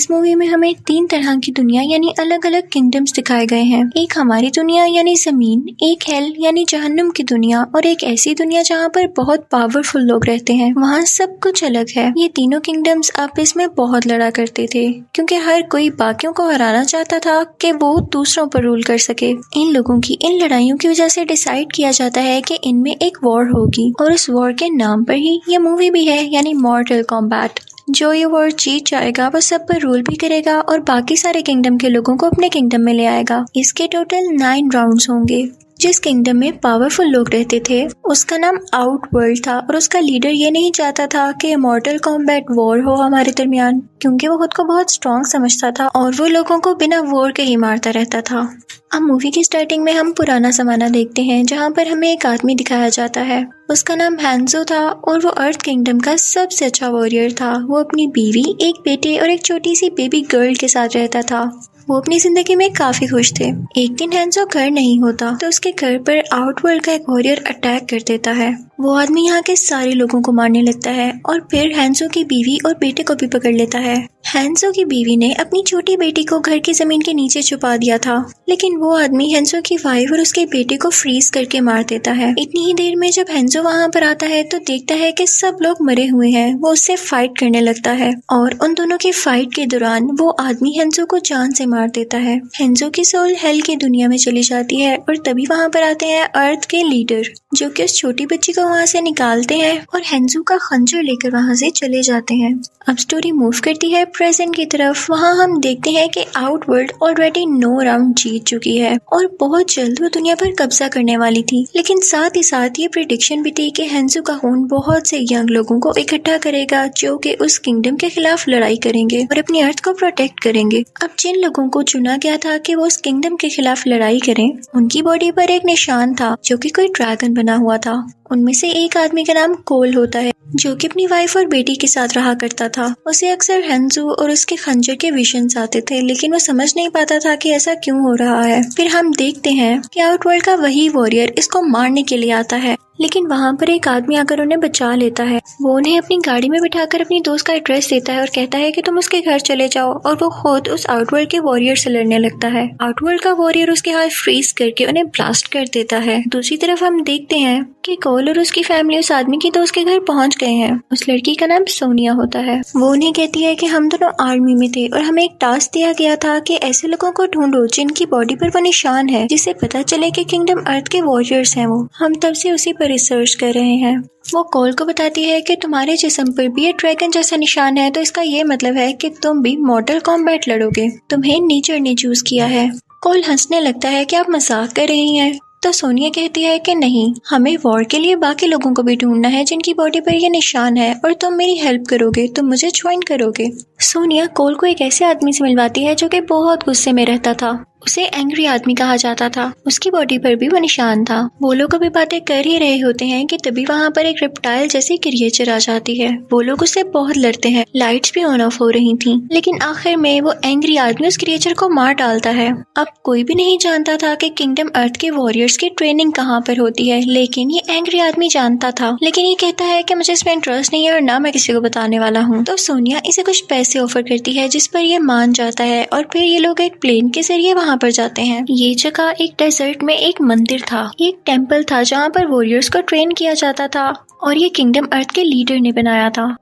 इस मूवी में हमें 3 तरह की दुनिया यानी अलग अलग किंगडम्स दिखाए गए हैं। एक हमारी दुनिया यानी जमीन, एक हेल यानी जहन्नुम की दुनिया और एक ऐसी दुनिया जहाँ पर बहुत पावरफुल लोग रहते हैं। वहाँ सब कुछ अलग है। ये तीनों किंगडम्स आपस में बहुत लड़ा करते थे क्योंकि हर कोई बाकियों को हराना चाहता था कि वो दूसरों पर रूल कर सके। इन लोगों की इन लड़ाइयों की वजह से डिसाइड किया जाता है कि इनमें एक वॉर होगी और उस वॉर के नाम पर ही ये मूवी भी है यानी मॉर्टल कॉम्बैट। जो ये वॉर जीत जाएगा वो सब पर रूल भी करेगा और बाकी सारे किंगडम के लोगों को अपने किंगडम में ले आएगा। इसके टोटल 9 राउंड्स होंगे। जिस किंगडम में पावरफुल लोग रहते थे उसका नाम आउटवर्ल्ड था और उसका लीडर ये नहीं चाहता था कि मॉर्टल कॉम्बैट वॉर हो हमारे दरमियान, क्योंकि वो खुद को बहुत स्ट्रॉन्ग समझता था और वो लोगों को बिना वॉर के ही मारता रहता था। अब मूवी की स्टार्टिंग में हम पुराना जमाना देखते हैं जहाँ पर हमें एक आदमी दिखाया जाता है। उसका नाम हैंजो था और वो अर्थ किंगडम का सबसे अच्छा वॉरियर था। वो अपनी बीवी, एक बेटे और एक छोटी सी बेबी गर्ल के साथ रहता था। वो अपनी जिंदगी में काफी खुश थे। एक दिन हैंजो घर नहीं होता तो उसके घर पर आउटवर्ल्ड का एक वॉरियर अटैक कर देता है। वो आदमी यहाँ के सारे लोगों को मारने लगता है और फिर हैंजो की बीवी और बेटे को भी पकड़ लेता है। हैंजो की बीवी ने अपनी छोटी बेटी को घर की जमीन के नीचे छुपा दिया था, लेकिन वो आदमी हैंजो की वाइफ और उसके बेटे को फ्रीज करके मार देता है। इतनी ही देर में जब हैंजो वहाँ पर आता है तो देखता है कि सब लोग मरे हुए हैं। वो उससे फाइट करने लगता है और उन दोनों की फाइट के दौरान वो आदमी हैंजो को जान से मार देता है। हैंजो की सोल हेल की दुनिया में चली जाती है और तभी वहाँ पर आते हैं अर्थ के लीडर, जो कि उस छोटी बच्ची को वहाँ से निकालते हैं और हैंजो का खंजर लेकर वहाँ से चले जाते हैं। अब स्टोरी मूव करती है प्रेजेंट की तरफ। वहाँ हम देखते हैं कि आउटवर्ल्ड ऑलरेडी 9 राउंड जीत चुकी है और बहुत जल्द वो दुनिया पर कब्जा करने वाली थी। लेकिन साथ ही साथ ये प्रेडिक्शन भी थी कि हैंजो का खून बहुत से यंग लोगों को इकट्ठा करेगा जो कि उस किंगडम के खिलाफ लड़ाई करेंगे और अपनी अर्थ को प्रोटेक्ट करेंगे। अब जिन लोगों को चुना गया था कि वो उस किंगडम के खिलाफ लड़ाई करें, उनकी बॉडी पर एक निशान था जो कि कोई ड्रैगन बना हुआ था। उनमें से एक आदमी का नाम कोल होता है जो कि अपनी वाइफ और बेटी के साथ रहा करता था। उसे अक्सर हैंजो और उसके खंजर के विजन्स आते थे, लेकिन वो समझ नहीं पाता था कि ऐसा क्यों हो रहा है। फिर हम देखते हैं कि आउटवर्ल्ड का वही वॉरियर इसको मारने के लिए आता है, लेकिन वहाँ पर एक आदमी आकर उन्हें बचा लेता है। वो उन्हें अपनी गाड़ी में बिठाकर अपनी दोस्त का एड्रेस देता है और कहता है कि तुम उसके घर चले जाओ, और वो खुद उस आउटवर्ल्ड के वॉरियर से लड़ने लगता है। आउटवर्ल्ड का वॉरियर उसके हाथ फ्रीज करके उन्हें ब्लास्ट कर देता है। दूसरी तरफ हम देखते हैं कि कोल और उसकी फैमिली उस आदमी की दोस्त के घर पहुंच गए हैं। उस लड़की का नाम सोनिया होता है। वो उन्हें कहती है कि हम दोनों आर्मी में थे और हमें एक टास्क दिया गया था कि ऐसे लोगों को ढूंढो जिनकी बॉडी पर वो निशान है, जिससे पता चले कि किंगडम अर्थ के वॉरियर्स हैं। वो हम तब से उसी पर रिसर्च कर रहे हैं। वो कोल को बताती है कि तुम्हारे जिस्म पर भी ये ड्रैगन जैसा निशान है, तो इसका ये मतलब है कि तुम भी मॉर्टल कॉम्बैट लड़ोगे। तुम्हें नेचर ने चूज किया है। कोल हंसने लगता है कि आप मजाक कर रही हैं। तो सोनिया कहती है कि नहीं, हमें वॉर के लिए बाकी लोगों को भी ढूंढना है जिनकी बॉडी पर ये निशान है, और तुम मेरी हेल्प करोगे, तुम मुझे ज्वाइन करोगे। सोनिया कोल को एक ऐसे आदमी से मिलवाती है जो कि बहुत गुस्से में रहता था। उसे एंग्री आदमी कहा जाता था। उसकी बॉडी पर भी वो निशान था। वो लोग अभी बातें कर ही रहे होते हैं कि तभी वहाँ पर एक रिप्टाइल जैसी क्रिएचर आ जाती है। वो लोग उससे बहुत लड़ते हैं। लाइट्स भी ऑन ऑफ हो रही थी, लेकिन आखिर में वो एंग्री आदमी उस क्रिएचर को मार डालता है। अब कोई भी नहीं जानता था कि किंगडम अर्थ के वॉरियर्स की ट्रेनिंग कहाँ पर होती है, लेकिन ये एंग्री आदमी जानता था। लेकिन ये कहता है कि मुझे इसमें इंटरेस्ट नहीं है और ना मैं किसी को बताने वाला हूँ। तो सोनिया इसे कुछ पैसे ऑफर करती है, जिस पर ये मान जाता है और फिर ये लोग एक प्लेन के जरिए वहाँ पर जाते हैं। ये जगह एक डेजर्ट में एक मंदिर था, एक टेम्पल था जहाँ पर वॉरियर्स को ट्रेन किया जाता था, और ये किंगडम अर्थ के लीडर ने बनाया था।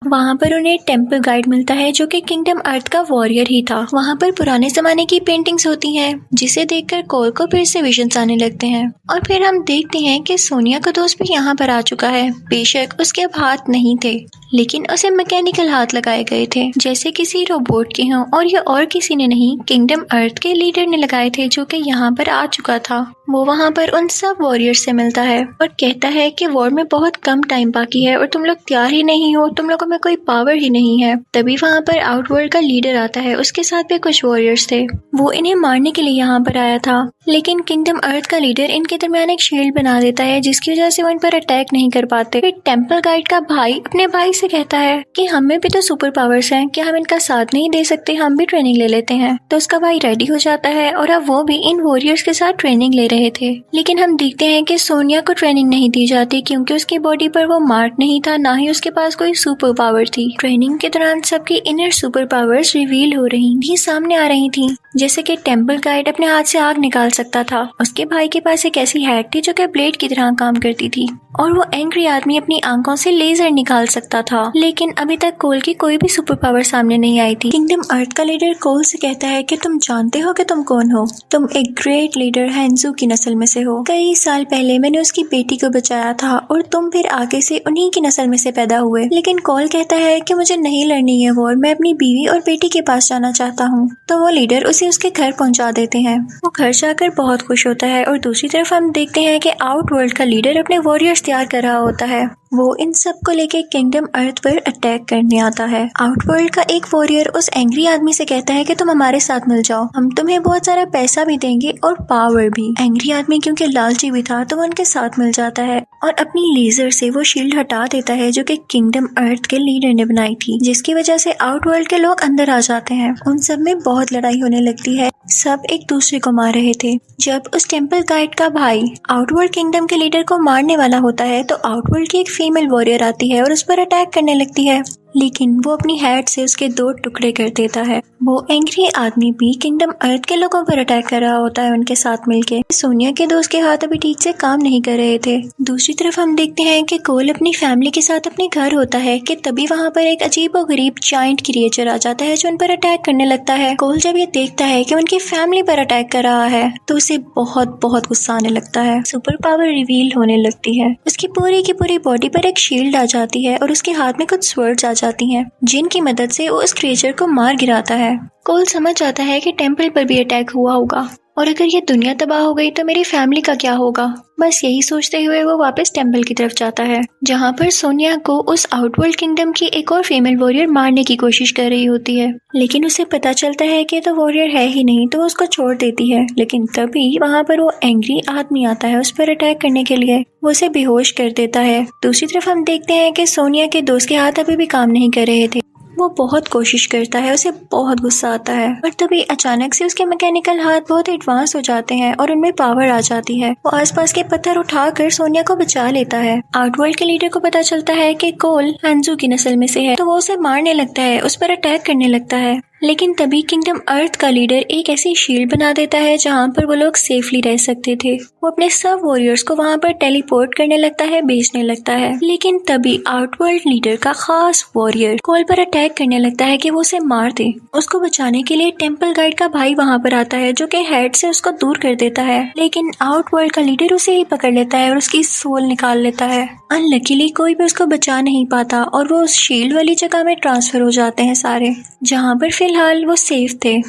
वहाँ पर उन्हें टेम्पल गाइड मिलता है जो कि किंगडम अर्थ का वॉरियर ही था। वहाँ पर पुराने जमाने की पेंटिंग्स होती हैं, जिसे देखकर कोल को फिर से विजन्स आने लगते हैं। और फिर हम देखते हैं कि सोनिया का दोस्त भी यहाँ पर आ चुका है। बेशक उसके अब हाथ नहीं थे, लेकिन उसे मैकेनिकल हाथ लगाए गए थे जैसे किसी रोबोट के हों, और ये और किसी ने नहीं, किंगडम अर्थ के लीडर ने लगाए थे जो कि यहाँ पर आ चुका था। वो वहाँ पर उन सब वॉरियर्स से मिलता है और कहता है कि वॉर में बहुत कम टाइम बाकी है और तुम लोग तैयार ही नहीं हो, तुम लोगों में कोई पावर ही नहीं है। तभी वहाँ पर आउटवर्ल्ड का लीडर आता है, उसके साथ भी कुछ वॉरियर्स थे। वो इन्हें मारने के लिए यहाँ पर आया था, लेकिन किंगडम अर्थ का लीडर इनके दरमियान एक शील्ड बना देता है, जिसकी वजह से वो इन पर अटैक नहीं कर पाते। फिर टेम्पल गाइड का भाई अपने भाई से कहता है कि हमें भी तो सुपर पावर्स हैं, क्या हम इनका साथ नहीं दे सकते, हम भी ट्रेनिंग ले लेते हैं। तो उसका भाई रेडी हो जाता है और अब वो भी इन वॉरियर्स के साथ ट्रेनिंग ले रहे थे। लेकिन हम देखते हैं कि सोनिया को ट्रेनिंग नहीं दी जाती क्योंकि उसकी बॉडी पर वो मार्क नहीं था, ना ही उसके पास कोई सुपर पावर थी। ट्रेनिंग के दौरान सबकी इनर सुपर पावर्स रिवील हो रही थी, सामने आ रही थी। जैसे कि टेम्पल गाइड अपने हाथ से आग निकाल सकता था, उसके भाई के पास एक ऐसी हैट थी जो कि ब्लेड की तरह काम करती थी, और वो एंग्री आदमी अपनी आंखों से लेजर निकाल सकता था। लेकिन अभी तक कोल की कोई भी सुपर पावर सामने नहीं आई थी। किंगडम अर्थ का लीडर कोल से कहता है कि तुम जानते हो कि तुम कौन हो? तुम एक ग्रेट लीडर हैंजू की नस्ल में से हो। कई साल पहले मैंने उसकी बेटी को बचाया था और तुम फिर आगे से उन्हीं की नस्ल में से पैदा हुए। लेकिन कोल कहता है कि मुझे नहीं लड़नी है वॉर, मैं अपनी बीवी और बेटी के पास जाना चाहता हूँ। तो वो लीडर उसे उसके घर पहुंचा देते हैं। वो घर जाकर बहुत खुश होता है और दूसरी तरफ हम देखते हैं कि आउट वर्ल्ड का लीडर अपने वॉरियर्स तैयार कर रहा होता है। वो इन सब को लेके किंगडम अर्थ पर अटैक करने आता है। आउटवर्ल्ड का एक वॉरियर उस एंग्री आदमी से कहता है कि तुम हमारे साथ मिल जाओ, हम तुम्हें बहुत सारा पैसा भी देंगे और पावर भी। एंग्री आदमी क्योंकि लालची भी था तो वो उनके साथ मिल जाता है और अपनी लेजर से वो शील्ड हटा देता है जो कि किंगडम अर्थ के लीडर ने बनाई थी, जिसकी वजह से आउटवर्ल्ड के लोग अंदर आ जाते हैं। उन सब में बहुत लड़ाई होने लगती है, सब एक दूसरे को मार रहे थे। जब उस टेम्पल गाइड का भाई आउटवर्ल्ड किंगडम के लीडर को मारने वाला होता है तो आउटवर्ल्ड की एक फीमेल वॉरियर आती है और उस पर अटैक करने लगती है, लेकिन वो अपनी हैट से उसके 2 टुकड़े कर देता है। वो एंग्री आदमी भी किंगडम अर्थ के लोगों पर अटैक कर रहा होता है उनके साथ मिलके। सोनिया के दोस्त के हाथ अभी ठीक से काम नहीं कर रहे थे। दूसरी तरफ हम देखते हैं कि कोल अपनी फैमिली के साथ अपने घर होता है कि तभी वहाँ पर एक अजीब और गरीब जायंट क्रिएचर आ जाता है जो उन पर अटैक करने लगता है। कोल जब ये देखता है कि उनकी फैमिली पर अटैक कर रहा है तो उसे बहुत बहुत गुस्सा आने लगता है। सुपर पावर रिवील होने लगती है, उसकी पूरी की पूरी बॉडी पर एक शील्ड आ जाती है और उसके हाथ में कुछ स्वर्ड्स आ जाती हैं जिनकी मदद से वो उस क्रिएचर को मार गिराता है। कोल समझ जाता है कि टेम्पल पर भी अटैक हुआ होगा और अगर ये दुनिया तबाह हो गई तो मेरी फैमिली का क्या होगा। बस यही सोचते हुए वो वापस टेम्पल की तरफ जाता है जहाँ पर सोनिया को उस आउटवर्ल्ड किंगडम की एक और फीमेल वॉरियर मारने की कोशिश कर रही होती है, लेकिन उसे पता चलता है कि तो वॉरियर है ही नहीं तो वो उसको छोड़ देती है। लेकिन तभी वहाँ पर वो एंग्री आदमी आता है उस पर अटैक करने के लिए, वो उसे बेहोश कर देता है। दूसरी तरफ हम देखते हैं कि सोनिया के दोस्त के हाथ अभी भी काम नहीं कर रहे थे। वो बहुत कोशिश करता है, उसे बहुत गुस्सा आता है, और तभी अचानक से उसके मैकेनिकल हाथ बहुत एडवांस हो जाते हैं और उनमें पावर आ जाती है। वो आसपास के पत्थर उठाकर सोनिया को बचा लेता है। आउटवर्ल्ड के लीडर को पता चलता है कि कोल हैंजू की नस्ल में से है तो वो उसे मारने लगता है, उस पर अटैक करने लगता है। लेकिन तभी किंगडम अर्थ का लीडर एक ऐसी शील्ड बना देता है जहाँ पर वो लोग सेफली रह सकते थे। वो अपने सब वॉरियर्स को वहाँ पर टेलीपोर्ट करने लगता है, भेजने लगता है। लेकिन तभी आउटवर्ल्ड लीडर का खास वॉरियर कोल पर अटैक करने लगता है कि वो उसे मार दे। उसको बचाने के लिए टेम्पल गाइड का भाई वहाँ पर आता है जो कि हेड से उसको दूर कर देता है, लेकिन आउटवर्ल्ड का लीडर उसे ही पकड़ लेता है और उसकी सोल निकाल लेता है। अनलकीली कोई भी उसको बचा नहीं पाता और वो उस शील्ड वाली जगह में ट्रांसफर हो जाते हैं सारे, जहाँ पर फिलहाल वो सेफ थे।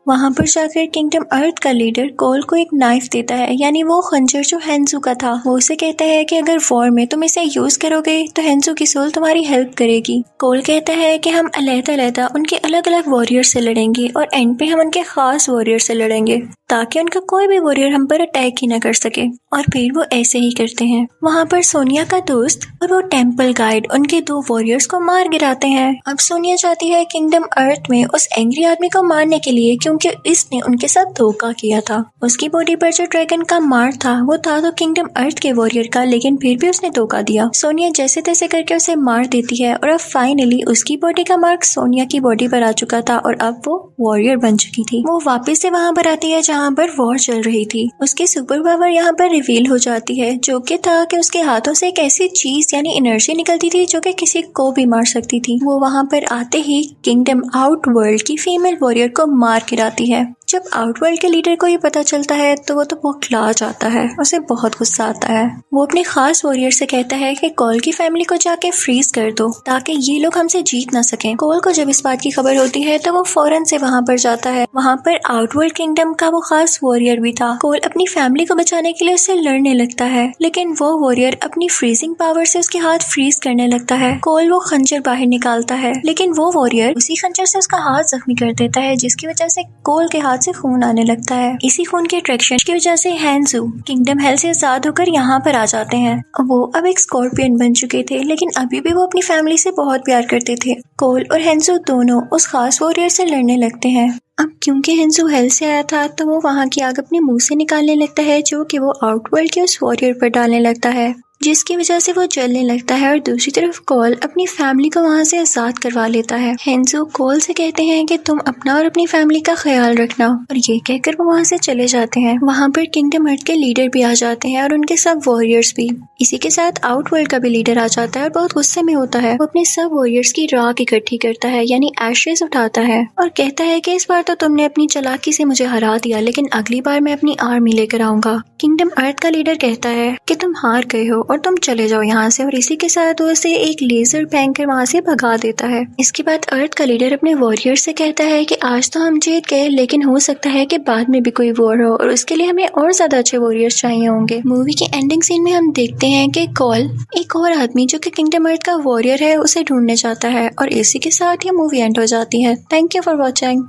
वहाँ पर जाकर किंगडम अर्थ का लीडर कोल को एक नाइफ देता है, यानी वो खंजर जो हैंजू का था। वो उसे कहता है कि अगर वॉर में तुम इसे यूज करोगे तो हैंजू की सोल तुम्हारी हेल्प करेगी। कोल कहता है कि हम अलग-अलग उनके अलग अलग वॉरियर से लड़ेंगे और एंड पे हम उनके खास वॉरियर से लड़ेंगे ताकि उनका कोई भी वॉरियर हम पर अटैक ही न कर सके। और फिर वो ऐसे ही करते हैं। वहाँ पर सोनिया का दोस्त और वो टेम्पल गाइड उनके 2 वॉरियर्स को मार गिराते हैं। अब सोनिया चाहती है किंगडम अर्थ में उस एंग्री आदमी को मारने के लिए, क्योंकि इसने उनके साथ धोखा किया था। उसकी बॉडी पर जो ड्रैगन का मार्क था वो था तो किंगडम अर्थ के वॉरियर का, लेकिन फिर भी उसने धोखा दिया। सोनिया जैसे तैसे करके उसे मार देती है और अब फाइनली उसकी बॉडी का मार्क सोनिया की बॉडी पर आ चुका था और अब वो वॉरियर बन चुकी थी। वो वापस से वहाँ पर आती है जहाँ पर वॉर चल रही थी। उसकी सुपर पावर यहाँ पर रिवील हो जाती है, जो कि था कि उसके हाथों से एक ऐसी चीज यानी एनर्जी निकलती थी जो कि किसी को भी मार सकती थी। वो वहाँ पर आते ही किंगडम आउटवर्ल्ड की फीमेल वॉरियर को मार गिराती है। जब आउटवर्ल्ड के लीडर को ये पता चलता है तो वो तो बौखला जाता है, उसे बहुत गुस्सा आता है। वो अपने खास वॉरियर से कहता है कि कोल की फैमिली को जाके फ्रीज कर दो ताकि ये लोग हमसे जीत ना सकें। कोल को जब इस बात की खबर होती है तो वो फौरन से वहाँ पर जाता है। वहाँ पर आउटवर्ल्ड किंगडम का वो खास वॉरियर भी था। कोल अपनी फैमिली को बचाने के लिए उससे लड़ने लगता है, लेकिन वो वॉरियर अपनी फ्रीजिंग पावर से उसके हाथ फ्रीज करने लगता है। कोल वो खंजर बाहर निकालता है, लेकिन वो वॉरियर उसी खंजर से उसका हाथ जख्मी कर देता है, जिसकी वजह से कोल के हाथ से खून आने लगता है। इसी खून के अट्रैक्शन की वजह से हैंजू किंगडम हेल से आजाद होकर यहाँ पर आ जाते हैं। वो अब एक स्कॉर्पियन बन चुके थे, लेकिन अभी भी वो अपनी फैमिली से बहुत प्यार करते थे। कोल और हैंजू दोनों उस खास वॉरियर से लड़ने लगते हैं। अब क्योंकि हैंजू हेल से आया था तो वो वहाँ की आग अपने मुंह से निकालने लगता है, जो कि वो आउटवर्ल्ड के उस वॉरियर पर डालने लगता है, जिसकी वजह से वो जलने लगता है और दूसरी तरफ कॉल अपनी फैमिली को वहाँ से आजाद करवा लेता है। हेंजो कॉल से कहते हैं कि तुम अपना और अपनी फैमिली का ख्याल रखना, और ये कहकर वो वहाँ से चले जाते हैं। वहाँ पर किंगडम अर्थ के लीडर भी आ जाते हैं और उनके सब वॉरियर्स भी। इसी के साथ आउटवर्ल्ड का भी लीडर आ जाता है और बहुत गुस्से में होता है। वो अपने सब वॉरियर्स की राख इकट्ठी करता है, यानी एशेस उठाता है, और कहता है कि इस बार तो तुमने अपनी चालाकी से मुझे हरा दिया, लेकिन अगली बार मैं अपनी आर्मी लेकर आऊंगा। किंगडम अर्थ का लीडर कहता है कि तुम हार गए हो और तुम चले जाओ यहाँ से, और इसी के साथ वो उसे एक लेजर फेंक कर वहाँ से भगा देता है। इसके बाद अर्थ का लीडर अपने वॉरियर से कहता है कि आज तो हम जीत गए, लेकिन हो सकता है कि बाद में भी कोई वॉर हो और उसके लिए हमें और ज्यादा अच्छे वॉरियर्स चाहिए होंगे। मूवी के एंडिंग सीन में हम देखते हैं कि कॉल एक और आदमी जो कि किंगडम अर्थ का वॉरियर है उसे ढूंढने जाता है, और इसी के साथ ये मूवी एंड हो जाती है। Thank you for watching.